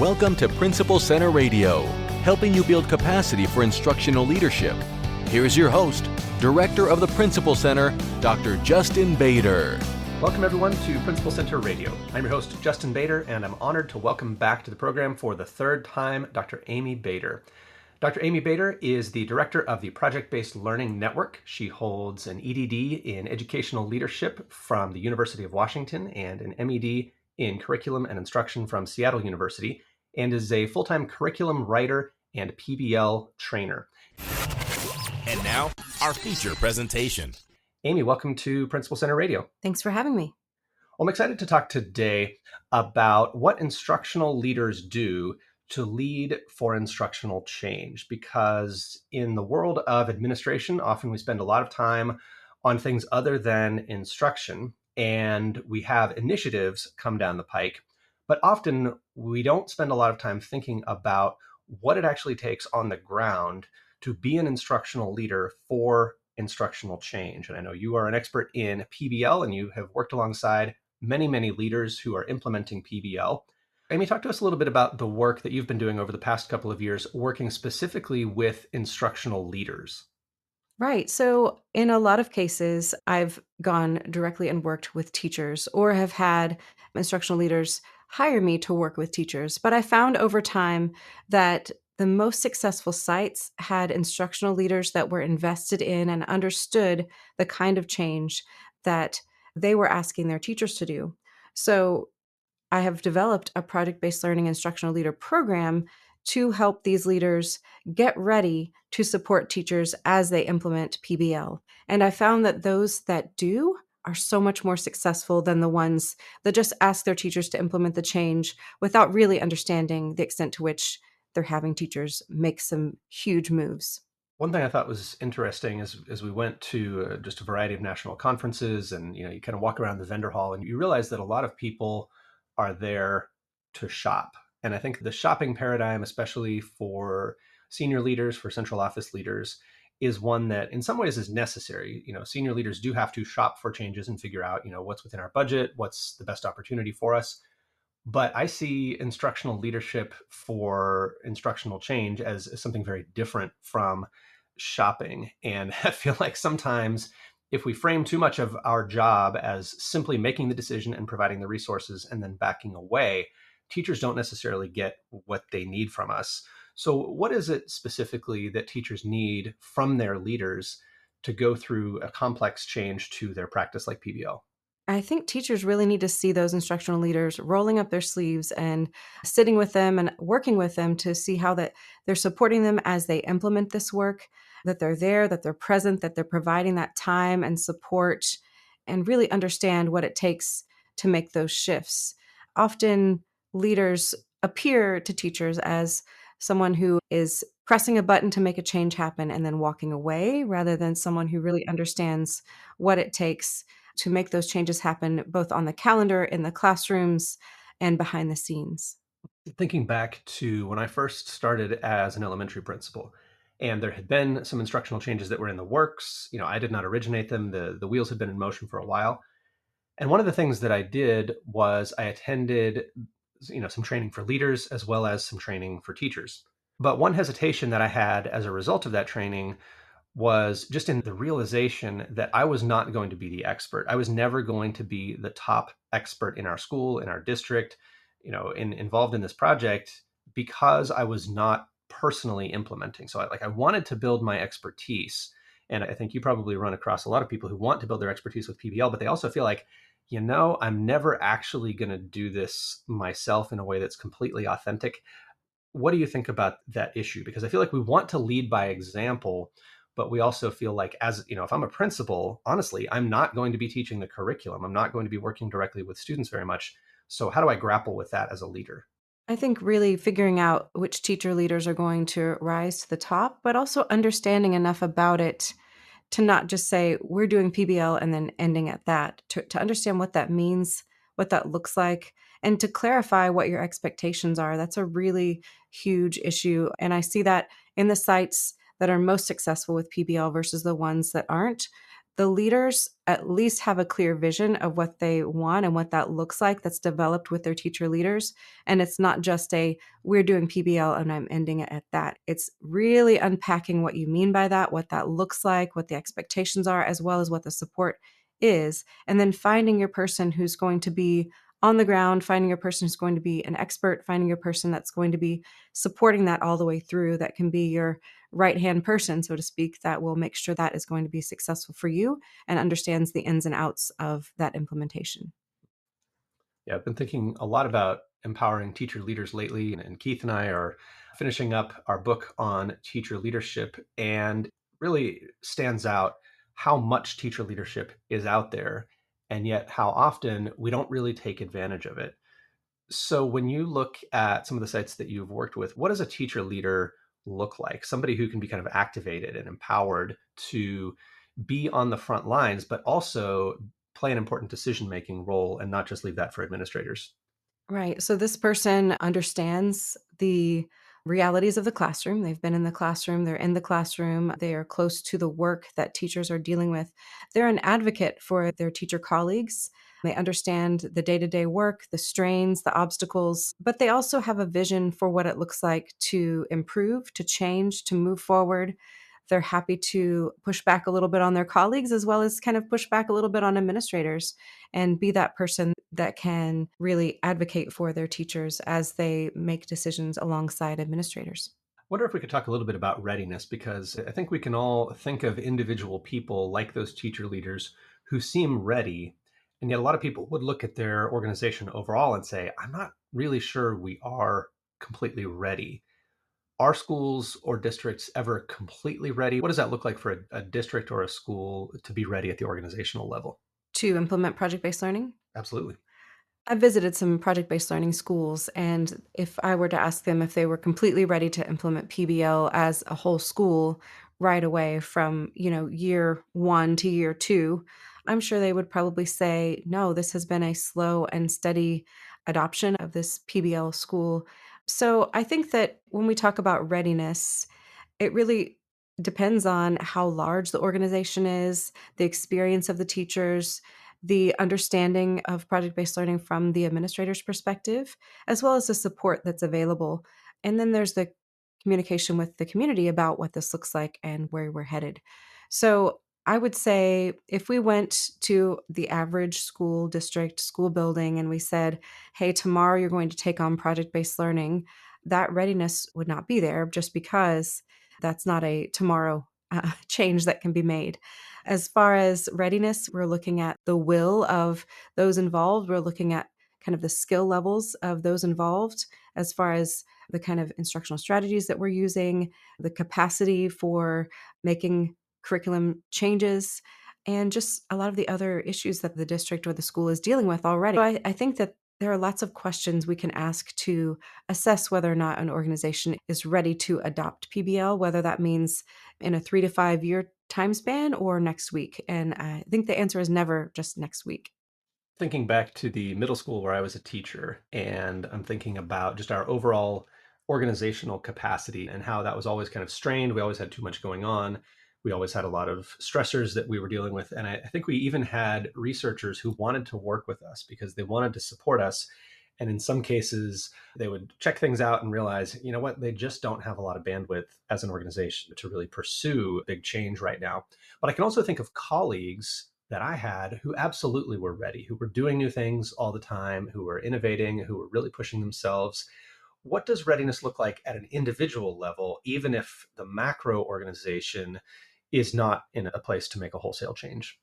Welcome to Principal Center Radio, helping you build capacity for instructional leadership. Here's your host, Director of the Principal Center, Dr. Justin Baeder. Welcome everyone to Principal Center Radio. I'm your host, Justin Baeder, and I'm honored to welcome back to the program for the third time, Dr. Amy Baeder. Dr. Amy Baeder is the director of the Project-Based Learning Network. She holds an EDD in Educational Leadership from the University of Washington and an MED in Curriculum and Instruction from Seattle University, and is a full-time curriculum writer and PBL trainer. And now, our feature presentation. Amy, welcome to Principal Center Radio. Thanks for having me. Well, I'm excited to talk today about what instructional leaders do to lead for instructional change, because in the world of administration, often we spend a lot of time on things other than instruction, and we have initiatives come down the pike, but often we don't spend a lot of time thinking about what it actually takes on the ground to be an instructional leader for instructional change. And I know you are an expert in PBL, and you have worked alongside many, many leaders who are implementing PBL. Amy, talk to us a little bit about the work that you've been doing over the past couple of years, working specifically with instructional leaders. Right. So in a lot of cases, I've gone directly and worked with teachers or have had instructional leaders hire me to work with teachers. But I found over time that the most successful sites had instructional leaders that were invested in and understood the kind of change that they were asking their teachers to do. So I have developed a project-based learning instructional leader program to help these leaders get ready to support teachers as they implement PBL. And I found that those that do are so much more successful than the ones that just ask their teachers to implement the change without really understanding the extent to which they're having teachers make some huge moves. One thing I thought was interesting is as we went to just a variety of national conferences, and you kind of walk around the vendor hall and you realize that a lot of people are there to shop. And I think the shopping paradigm, especially for senior leaders, for central office leaders, is one that in some ways is necessary. Senior leaders do have to shop for changes and figure out, what's within our budget, what's the best opportunity for us. But I see instructional leadership for instructional change as something very different from shopping. And I feel like sometimes if we frame too much of our job as simply making the decision and providing the resources and then backing away, teachers don't necessarily get what they need from us. So what is it specifically that teachers need from their leaders to go through a complex change to their practice like PBL? I think teachers really need to see those instructional leaders rolling up their sleeves and sitting with them and working with them to see how that they're supporting them as they implement this work, that they're there, that they're present, that they're providing that time and support, and really understand what it takes to make those shifts. Often leaders appear to teachers as someone who is pressing a button to make a change happen and then walking away, rather than someone who really understands what it takes to make those changes happen, both on the calendar, in the classrooms, and behind the scenes. Thinking back to when I first started as an elementary principal, and there had been some instructional changes that were in the works. I did not originate them. The wheels had been in motion for a while. And one of the things that I did was I attended, some training for leaders as well as some training for teachers. But one hesitation that I had as a result of that training was just in the realization that I was not going to be the expert. I was never going to be the top expert in our school, in our district, involved in this project, because I was not personally implementing. So I wanted to build my expertise. And I think you probably run across a lot of people who want to build their expertise with PBL, but they also feel like, I'm never actually going to do this myself in a way that's completely authentic. What do you think about that issue? Because I feel like we want to lead by example, but we also feel like, as if I'm a principal, honestly, I'm not going to be teaching the curriculum. I'm not going to be working directly with students very much. So how do I grapple with that as a leader? I think really figuring out which teacher leaders are going to rise to the top, but also understanding enough about it to not just say, we're doing PBL and then ending at that, to understand what that means, what that looks like, and to clarify what your expectations are. That's a really huge issue. And I see that in the sites that are most successful with PBL versus the ones that aren't. the leaders at least have a clear vision of what they want and what that looks like that's developed with their teacher leaders. And it's not just a, we're doing PBL and I'm ending it at that. It's really unpacking what you mean by that, what that looks like, what the expectations are, as well as what the support is. And then finding your person who's going to be on the ground, finding your person who's going to be an expert, finding your person that's going to be supporting that all the way through, that can be your right hand person, so to speak, that will make sure that is going to be successful for you and understands the ins and outs of that implementation. Yeah, I've been thinking a lot about empowering teacher leaders lately, and Keith and I are finishing up our book on teacher leadership, and really stands out how much teacher leadership is out there, and yet how often we don't really take advantage of it. So, when you look at some of the sites that you've worked with, what does a teacher leader look like? Somebody who can be kind of activated and empowered to be on the front lines, but also play an important decision making role and not just leave that for administrators. Right. So this person understands the realities of the classroom. They've been in the classroom, they're in the classroom, they are close to the work that teachers are dealing with. They're an advocate for their teacher colleagues. They understand the day to day work, the strains, the obstacles, but they also have a vision for what it looks like to improve, to change, to move forward. They're happy to push back a little bit on their colleagues as well as kind of push back a little bit on administrators and be that person that can really advocate for their teachers as they make decisions alongside administrators. Wonder if we could talk a little bit about readiness, because I think we can all think of individual people like those teacher leaders who seem ready. And yet, a lot of people would look at their organization overall and say, I'm not really sure we are completely ready. Are schools or districts ever completely ready? What does that look like for a district or a school to be ready at the organizational level? To implement project based learning, Absolutely. I've visited some project based learning schools, and if I were to ask them if they were completely ready to implement PBL as a whole school right away from, year 1 to year 2, I'm sure they would probably say, "No, this has been a slow and steady adoption of this PBL school." So, I think that when we talk about readiness, it really depends on how large the organization is, the experience of the teachers, the understanding of project based learning from the administrator's perspective, as well as the support that's available. And then there's the communication with the community about what this looks like and where we're headed. So I would say if we went to the average school district, school building, and we said, hey, tomorrow you're going to take on project based learning, that readiness would not be there just because that's not a tomorrow change that can be made. As far as readiness, we're looking at the will of those involved. We're looking at kind of the skill levels of those involved, as far as the kind of instructional strategies that we're using, the capacity for making curriculum changes, and just a lot of the other issues that the district or the school is dealing with already. So I think that there are lots of questions we can ask to assess whether or not an organization is ready to adopt PBL, whether that means in a 3 to 5 year time span or next week. And I think the answer is never just next week. Thinking back to the middle school where I was a teacher, and I'm thinking about just our overall organizational capacity and how that was always kind of strained. We always had too much going on. We always had a lot of stressors that we were dealing with. And I think we even had researchers who wanted to work with us because they wanted to support us. And in some cases, they would check things out and realize, you know what, they just don't have a lot of bandwidth as an organization to really pursue big change right now. But I can also think of colleagues that I had who absolutely were ready, who were doing new things all the time, who were innovating, who were really pushing themselves. What does readiness look like at an individual level, even if the macro organization is not in a place to make a wholesale change?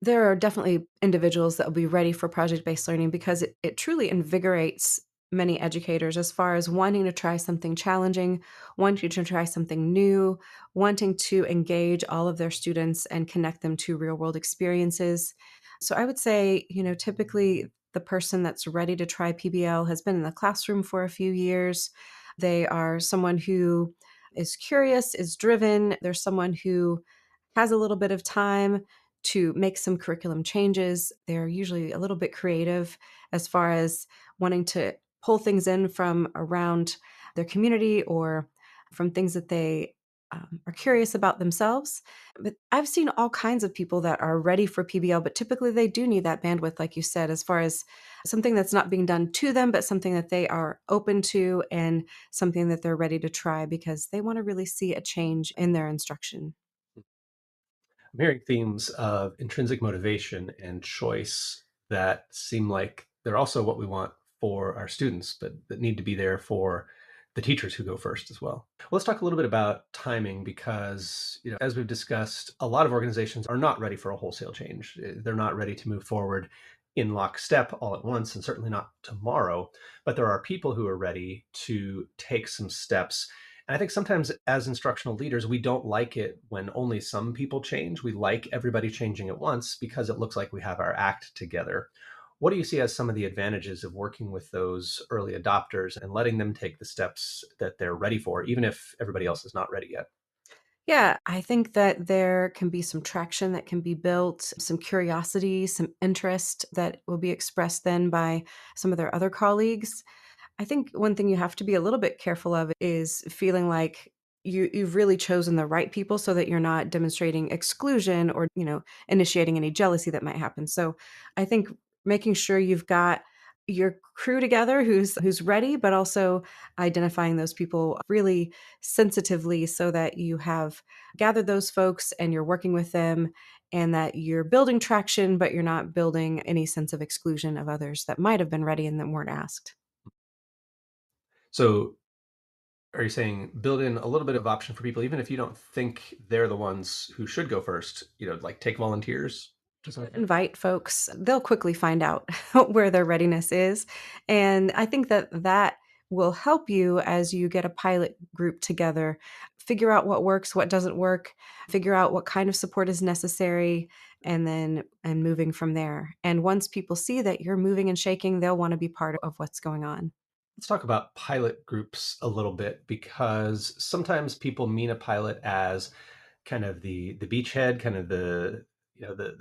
There are definitely individuals that will be ready for project based learning because it truly invigorates many educators as far as wanting to try something challenging, wanting to try something new, wanting to engage all of their students and connect them to real world experiences. So I would say, typically the person that's ready to try PBL has been in the classroom for a few years. They are someone who is curious, is driven. There's someone who has a little bit of time to make some curriculum changes. They're usually a little bit creative as far as wanting to pull things in from around their community or from things that they are curious about themselves. But I've seen all kinds of people that are ready for PBL, but typically they do need that bandwidth, like you said, as far as something that's not being done to them, but something that they are open to and something that they're ready to try because they want to really see a change in their instruction. I'm hearing themes of intrinsic motivation and choice that seem like they're also what we want for our students, but that need to be there for the teachers who go first as well. Well, let's talk a little bit about timing because, as we've discussed, a lot of organizations are not ready for a wholesale change. They're not ready to move forward in lockstep all at once, and certainly not tomorrow. But there are people who are ready to take some steps. And I think sometimes as instructional leaders, we don't like it when only some people change. We like everybody changing at once because it looks like we have our act together. What do you see as some of the advantages of working with those early adopters and letting them take the steps that they're ready for, even if everybody else is not ready yet? Yeah, I think that there can be some traction that can be built, some curiosity, some interest that will be expressed then by some of their other colleagues. I think one thing you have to be a little bit careful of is feeling like you've really chosen the right people so that you're not demonstrating exclusion or, initiating any jealousy that might happen. So I think making sure you've got your crew together who's ready, but also identifying those people really sensitively so that you have gathered those folks and you're working with them and that you're building traction, but you're not building any sense of exclusion of others that might have been ready and that weren't asked. So, are you saying build in a little bit of option for people, even if you don't think they're the ones who should go first? Like take volunteers to some effect? Invite folks, they'll quickly find out where their readiness is. And I think that that will help you as you get a pilot group together, figure out what works, what doesn't work, figure out what kind of support is necessary, and moving from there. And once people see that you're moving and shaking, they'll want to be part of what's going on. Let's talk about pilot groups a little bit because sometimes people mean a pilot as kind of the beachhead, kind of the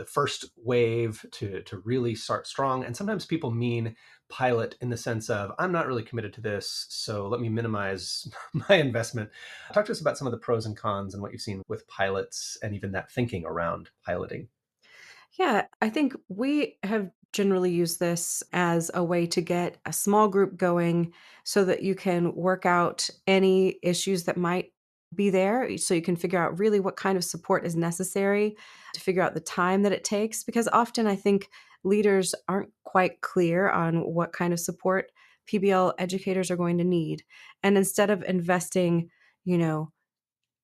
first wave to really start strong. And sometimes people mean pilot in the sense of I'm not really committed to this, so let me minimize my investment. Talk to us about some of the pros and cons and what you've seen with pilots and even that thinking around piloting. Yeah, I think we have generally used this as a way to get a small group going so that you can work out any issues that might be there. So you can figure out really what kind of support is necessary to figure out the time that it takes. Because often I think leaders aren't quite clear on what kind of support PBL educators are going to need. And instead of investing, you know,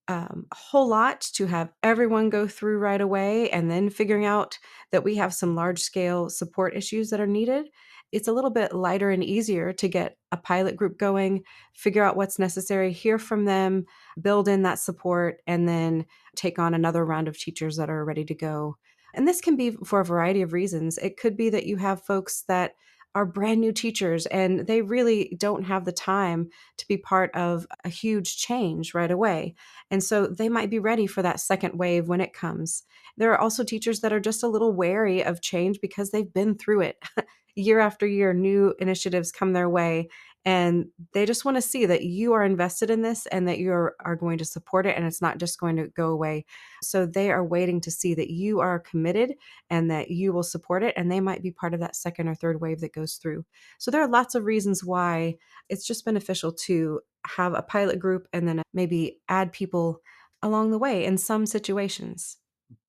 a whole lot to have everyone go through right away and then figuring out that we have some large scale support issues that are needed. It's a little bit lighter and easier to get a pilot group going, figure out what's necessary, hear from them, build in that support, and then take on another round of teachers that are ready to go. And this can be for a variety of reasons. It could be that you have folks that are brand new teachers and they really don't have the time to be part of a huge change right away, and so they might be ready for that second wave when it comes. There are also teachers that are just a little wary of change because they've been through it. Year after year, new initiatives come their way, and they just want to see that you are invested in this and that are going to support it and it's not just going to go away. So they are waiting to see that you are committed and that you will support it, and they might be part of that second or third wave that goes through. So there are lots of reasons why it's just beneficial to have a pilot group and then maybe add people along the way in some situations.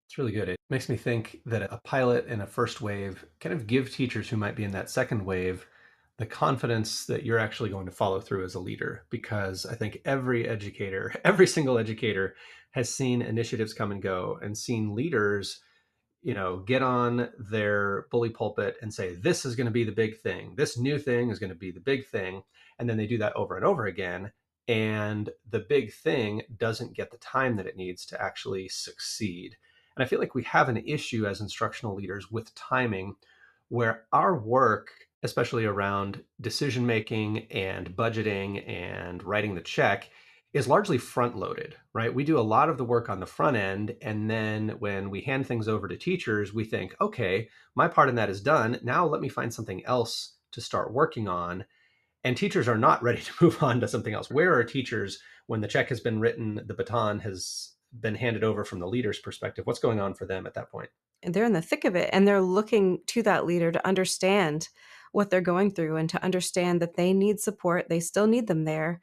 It's really good. It makes me think that a pilot and a first wave kind of give teachers who might be in that second wave the confidence that you're actually going to follow through as a leader. Because I think every educator, every single educator has seen initiatives come and go and seen leaders get on their bully pulpit and say, this is going to be the big thing. This new thing is going to be the big thing. And then they do that over and over again. And the big thing doesn't get the time that it needs to actually succeed. And I feel like we have an issue as instructional leaders with timing where our work, especially around decision making and budgeting and writing the check, is largely front loaded, right? We do a lot of the work on the front end. And then when we hand things over to teachers, we think, okay, my part in that is done. Now let me find something else to start working on. and teachers are not ready to move on to something else. Where are teachers when the check has been written, the baton has been handed over from the leader's perspective? What's going on for them at that point? And they're in the thick of it, and they're looking to that leader to understand what they're going through and to understand that they need support. They still need them there.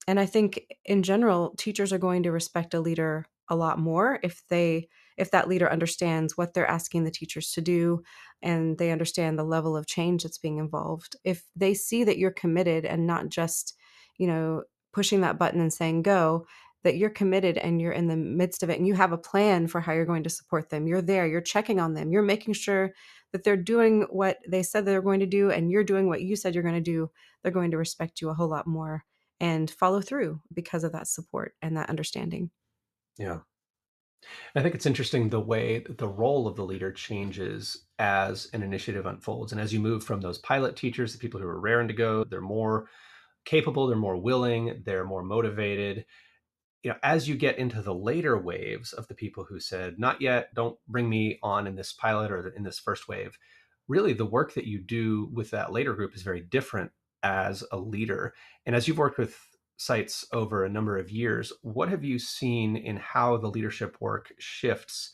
And I think in general, teachers are going to respect a leader a lot more if that leader understands what they're asking the teachers to do and they understand the level of change that's being involved. If they see that you're committed and not just, you know, pushing that button and saying go, that you're committed and you're in the midst of it and you have a plan for how you're going to support them. You're there, you're checking on them, you're making sure that they're doing what they said they're going to do and you're doing what you said you're going to do. They're going to respect you a whole lot more and follow through because of that support and that understanding. Yeah. I think it's interesting the way that the role of the leader changes as an initiative unfolds. And as you move from those pilot teachers, the people who are raring to go, they're more capable, they're more willing, they're more motivated. As you get into the later waves of the people who said, not yet, don't bring me on in this pilot or in this first wave, really the work that you do with that later group is very different as a leader. And as you've worked with sites over a number of years, what have you seen in how the leadership work shifts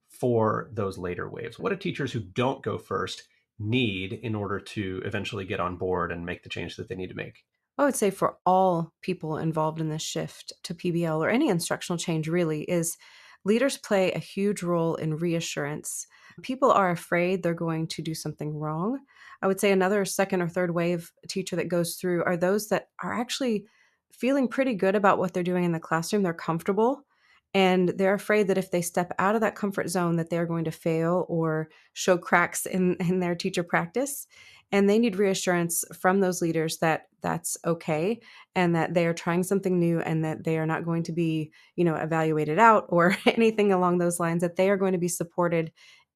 for those later waves? What do teachers who don't go first need in order to eventually get on board and make the change that they need to make? I would say for all people involved in this shift to PBL or any instructional change really is leaders play a huge role in reassurance. People are afraid they're going to do something wrong. I would say another second or third wave teacher that goes through are those that are actually feeling pretty good about what they're doing in the classroom. They're comfortable and they're afraid that if they step out of that comfort zone that they're going to fail or show cracks in their teacher practice. And they need reassurance from those leaders that that's okay and that they are trying something new and that they are not going to be, evaluated out or anything along those lines, that they are going to be supported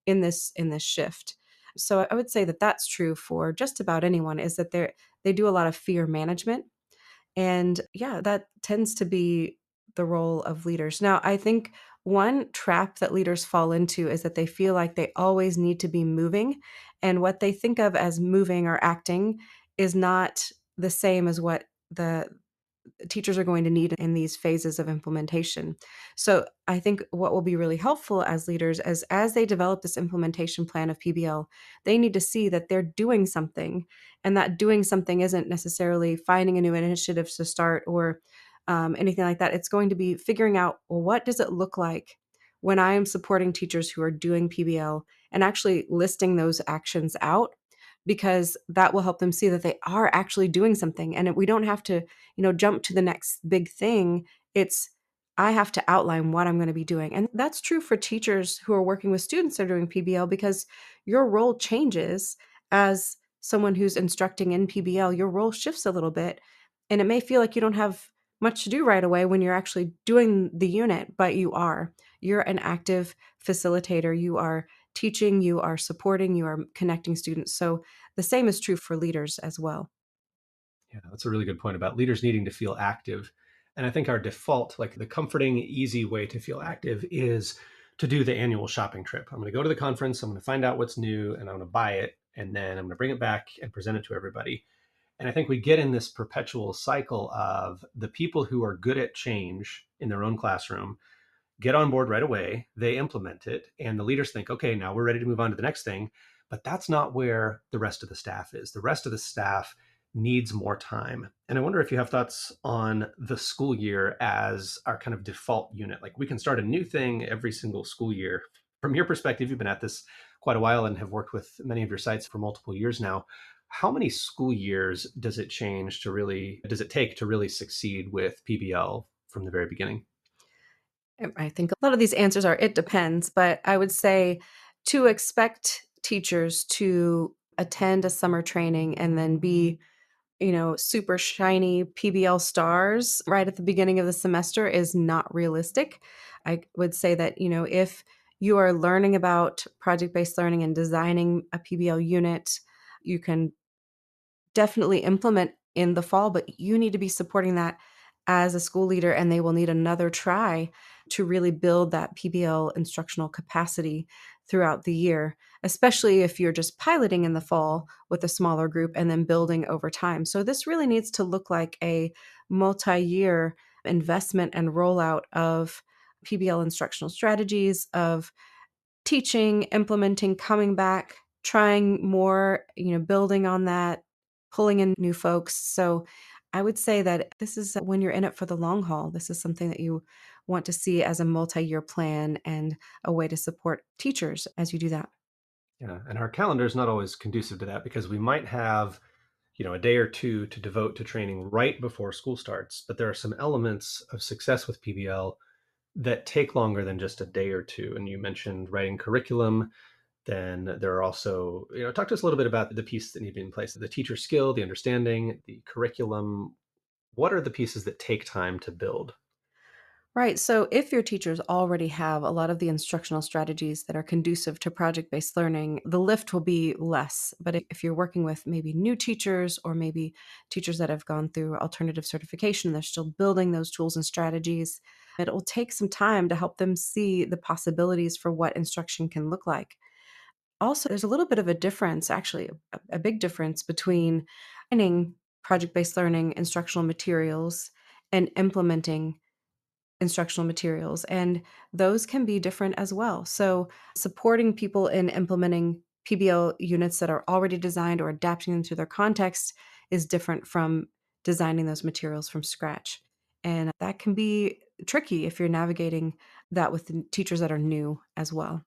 in this shift. So I would say that that's true for just about anyone, is that they do a lot of fear management, and yeah, that tends to be the role of leaders. Now, I think one trap that leaders fall into is that they feel like they always need to be moving. And what they think of as moving or acting is not the same as what the teachers are going to need in these phases of implementation. So I think what will be really helpful as leaders is as they develop this implementation plan of PBL, they need to see that they're doing something, and that doing something isn't necessarily finding a new initiative to start or anything like that. It's going to be figuring out, well, what does it look like when I am supporting teachers who are doing PBL, and actually listing those actions out, because that will help them see that they are actually doing something. And we don't have to, jump to the next big thing. It's, I have to outline what I'm going to be doing. And that's true for teachers who are working with students that are doing PBL, because your role changes as someone who's instructing in PBL. Your role shifts a little bit. And it may feel like you don't have much to do right away when you're actually doing the unit, but you are. You're an active facilitator. You are teaching, you are supporting, you are connecting students. So the same is true for leaders as well. Yeah, that's a really good point about leaders needing to feel active. And I think our default, like the comforting, easy way to feel active is to do the annual shopping trip. I'm going to go to the conference, I'm going to find out what's new, and I'm going to buy it. And then I'm going to bring it back and present it to everybody. And I think we get in this perpetual cycle of the people who are good at change in their own classroom get on board right away, they implement it, and the leaders think, okay, now we're ready to move on to the next thing. But that's not where the rest of the staff is. The rest of the staff needs more time. And I wonder if you have thoughts on the school year as our kind of default unit. Like we can start a new thing every single school year. From your perspective, you've been at this quite a while and have worked with many of your sites for multiple years now. How many school years does it take to really succeed with PBL from the very beginning? I think a lot of these answers are it depends, but I would say to expect teachers to attend a summer training and then be, super shiny PBL stars right at the beginning of the semester is not realistic. I would say that, if you are learning about project-based learning and designing a PBL unit, you can definitely implement in the fall, but you need to be supporting that as a school leader, and they will need another try to really build that PBL instructional capacity throughout the year, especially if you're just piloting in the fall with a smaller group and then building over time. So this really needs to look like a multi-year investment and rollout of PBL instructional strategies, of teaching, implementing, coming back, trying more, building on that, pulling in new folks. So I would say that this is when you're in it for the long haul. This is something that you want to see as a multi-year plan and a way to support teachers as you do that. Yeah, and our calendar is not always conducive to that because we might have, a day or two to devote to training right before school starts. But there are some elements of success with PBL that take longer than just a day or two. And you mentioned writing curriculum. Then there are also, talk to us a little bit about the pieces that need to be in place, the teacher skill, the understanding, the curriculum. What are the pieces that take time to build? Right. So if your teachers already have a lot of the instructional strategies that are conducive to project based learning, the lift will be less. But if you're working with maybe new teachers or maybe teachers that have gone through alternative certification, they're still building those tools and strategies, it will take some time to help them see the possibilities for what instruction can look like. Also, there's a little bit of a difference, actually, a big difference between finding project based learning instructional materials and implementing instructional materials, and those can be different as well. So, supporting people in implementing PBL units that are already designed or adapting them to their context is different from designing those materials from scratch. And that can be tricky if you're navigating that with the teachers that are new as well.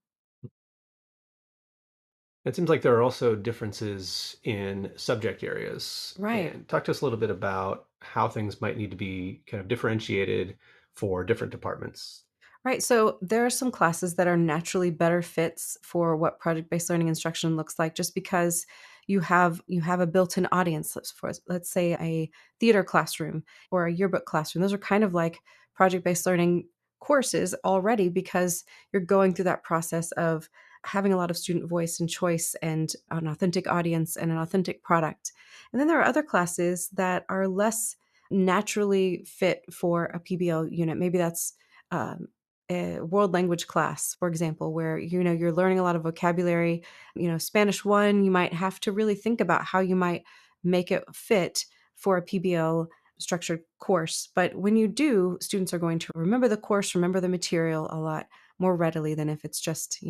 It seems like there are also differences in subject areas. Right. And talk to us a little bit about how things might need to be kind of differentiated for different departments. Right. So there are some classes that are naturally better fits for what project-based learning instruction looks like just because you have a built-in audience. Let's say a theater classroom or a yearbook classroom. Those are kind of like project-based learning courses already because you're going through that process of having a lot of student voice and choice and an authentic audience and an authentic product. And then there are other classes that are less naturally fit for a PBL unit. Maybe that's um, a world language class, for example, where you're learning a lot of vocabulary. Spanish 1, you might have to really think about how you might make it fit for a PBL structured course. But when you do, students are going to remember the course, remember the material a lot more readily than if it's just,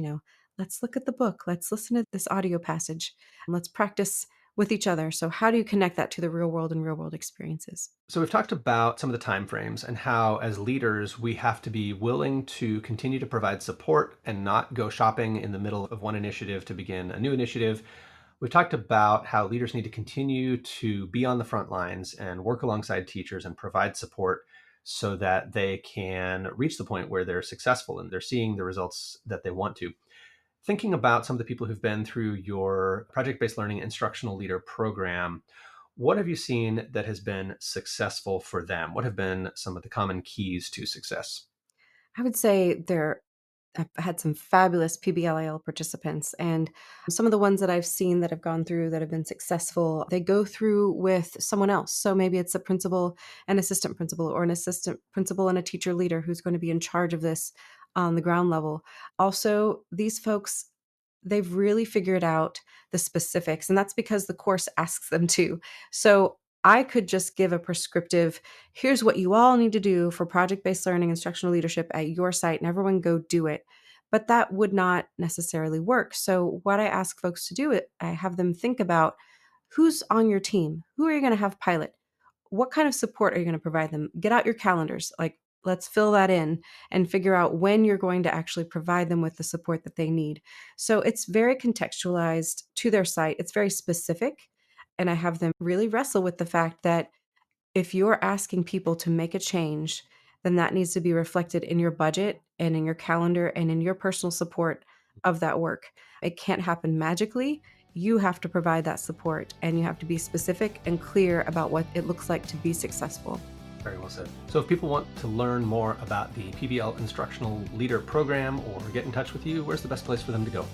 let's look at the book, let's listen to this audio passage, and let's practice with each other. So how do you connect that to the real world and real world experiences? So we've talked about some of the time frames and how as leaders we have to be willing to continue to provide support and not go shopping in the middle of one initiative to begin a new initiative. We've talked about how leaders need to continue to be on the front lines and work alongside teachers and provide support so that they can reach the point where they're successful and they're seeing the results that they want to. Thinking about some of the people who've been through your project-based learning instructional leader program, what have you seen that has been successful for them? What have been some of the common keys to success? I would say I've had some fabulous PBLAL participants, and some of the ones that I've seen that have gone through that have been successful, they go through with someone else. So maybe it's a principal and assistant principal, or an assistant principal and a teacher leader who's going to be in charge of this on the ground level. Also, these folks, they've really figured out the specifics, and that's because the course asks them to. So I could just give a prescriptive, here's what you all need to do for project based learning, instructional leadership at your site, and everyone go do it. But that would not necessarily work. So, what I ask folks to do, I have them think about who's on your team, who are you going to have pilot, what kind of support are you going to provide them? Get out your calendars. Like, let's fill that in and figure out when you're going to actually provide them with the support that they need. So it's very contextualized to their site, it's very specific. And I have them really wrestle with the fact that if you're asking people to make a change, then that needs to be reflected in your budget and in your calendar and in your personal support of that work. It can't happen magically. You have to provide that support and you have to be specific and clear about what it looks like to be successful. Very well said. So if people want to learn more about the PBL Instructional Leader Program or get in touch with you, where's the best place for them to go?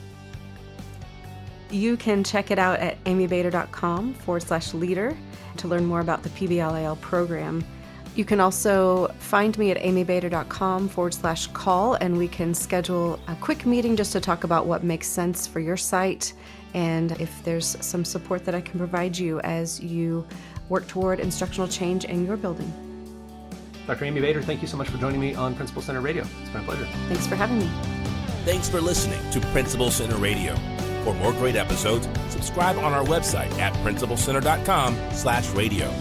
You can check it out at amybaeder.com/leader to learn more about the PBLAL program. You can also find me at amybaeder.com/call, and we can schedule a quick meeting just to talk about what makes sense for your site and if there's some support that I can provide you as you work toward instructional change in your building. Dr. Amy Baeder, thank you so much for joining me on Principal Center Radio. It's been a pleasure. Thanks for having me. Thanks for listening to Principal Center Radio. For more great episodes, subscribe on our website at principalcenter.com/radio.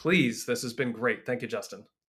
Please, this has been great. Thank you, Justin.